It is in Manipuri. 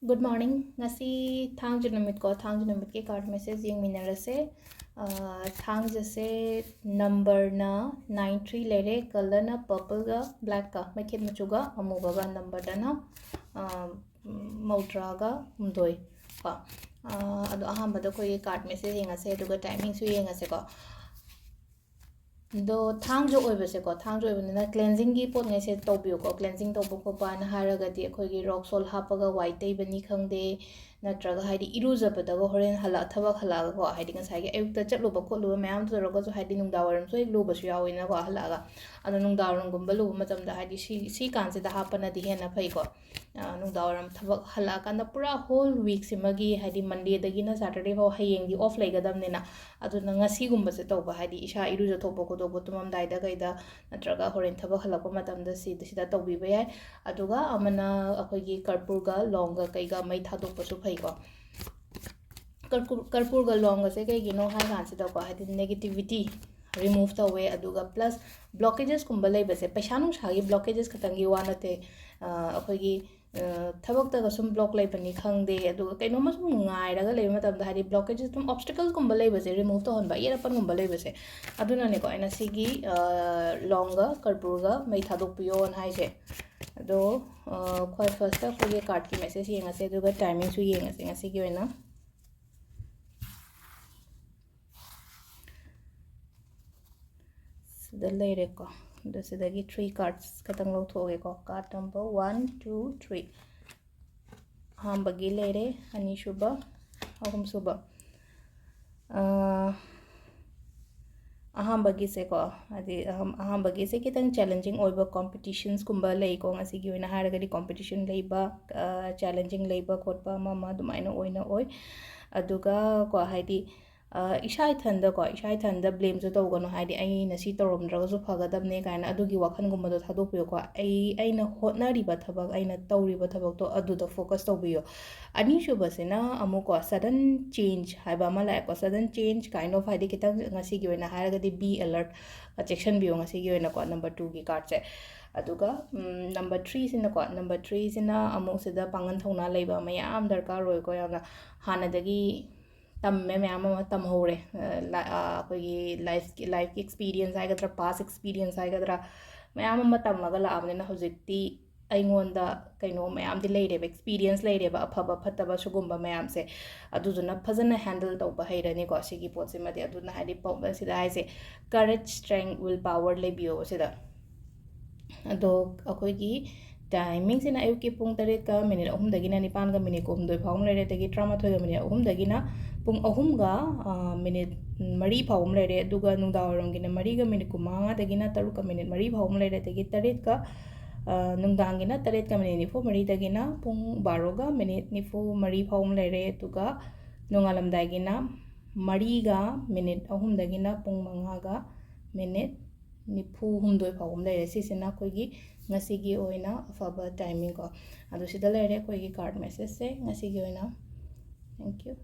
Good morning. Ngasi thang junamit ko thang junamit ke card message yung minarase. Thang jase number na 93 lere color na purple ga black ka makit machuga amuga ga number dana maudra ga umdoi ka ado ahamba da ko ye card message yengase aduga timing su yengase ko do thang jo oi bese ko thang jo oi na cleansing gi pot ngai se to bio ko cleansing to bo ko pa na haraga di khoi gi rock salt hapaga white tei bani khangde natraga haidi iruja bada go horen hala thabak hala go haidi ngasai gi ayuk ta chatlu ba ko lu mayam to ro go so haidi nung dawaram so lu ba su yawi na go hala ga ado nung dawaram gum ba lu matam da haidi si kan se da hapana di hena phai ko nung dawaram thabak hala kan da pura whole week simagi haidi monday da gi na saturday ho hayeng gi off lai ga dam ne na ado na ngasi gum ba se to ba haidi isha iruja to bo ko do tumam dai da gaida natraga horen thabak halakpa matam da sida tawbi ba yai aduga amana akhoi gi karpur ga long ga kai ga mai thadok pa su phai ko karpur ga long ga se kai gi no hai gan se da ko hadi negativity remove the way aduga plus blockages kumba lay base paisa nung shagi blockages khatangi wa nate akhoi gi thabak ta ga sum block lay pani khangde aduga kaino ma sum ngai raga lay matam da hadi blockages tum obstacles kumba lay base remove to hon ba yera pan kumba lay base aduna ne ko ina sigi longa karpurga mai thadok piyo on hai se ado khoi first ta ko ye card ki message yenga se aduga timing su yenga se ngasi gi oina the later ko this is the 3 cards katang lo thoge ko card number 1 2 3 hambagi lere ani shuba ahum suba ahambagi se ko adi ahambagi se kitang challenging oiba competitions kumba lei ko ngasi gi oina haraga di competition leiba challenging leiba khotpa mama dumaina oina oi aduga ko haidi isha ithanda blame so tawgano haidi aina si tawromdraga so phagadabne kaina adugi wakhan gumba do thadokpiyo ko aina hotnariba thabak aina tawriba thabak to aduda focus tawbiyo ani shubasena amuko sudden change haiba mala ko sudden change kind of haidi kitang ngasi gi oina haraga di be alert section biyo ngasi gi oina ko number 2 gi card se aduga number 3 sina ko number 3 sina amu sida pangan thongna leiba mayam darkar roi ko yana hanadagi तम्मे मैम तमहौरे लाइफ की एक्सपीरियंस है पास एक्सपीरियंस है मैम तमग लाबने हजिक्ति अगोंद कहीं मैम लेरेब एक्सपीरियंस लेरेब अफब फतब सुगुब मैम से फजन हैंडल तब हैरनीको सिगी पोटसीमदी है करेज स्ट्रेंथ विल पावर लेबियो सिदा अदो अखोगी टाइमिंग से अयुक की पुंग 8 का मिनट 3 दगिना 9 का मिनट 9 फाउम लेरे तगी 13 का मिनट 3 दगिना पुंग 3 का मिनट 4 फाउम लेरे दुगा नुंदावरम गिना 4 का मिनट 5 दगिना 3 का मिनट 4 फाउम लेरे तगी 8 का नुंदांगिना 8 का मिनट 4 दगिना पुंग 12 का मिनट 4 फाउम लेरे दुगा नोंगालमदागिना 4 का मिनट 3 दगिना पुंग 5 का मिनट 94 फाउम लेरे सिसिना कोई ngasi oina afaba timing ko adu sida lere ko gi card message se ngasi oina thank you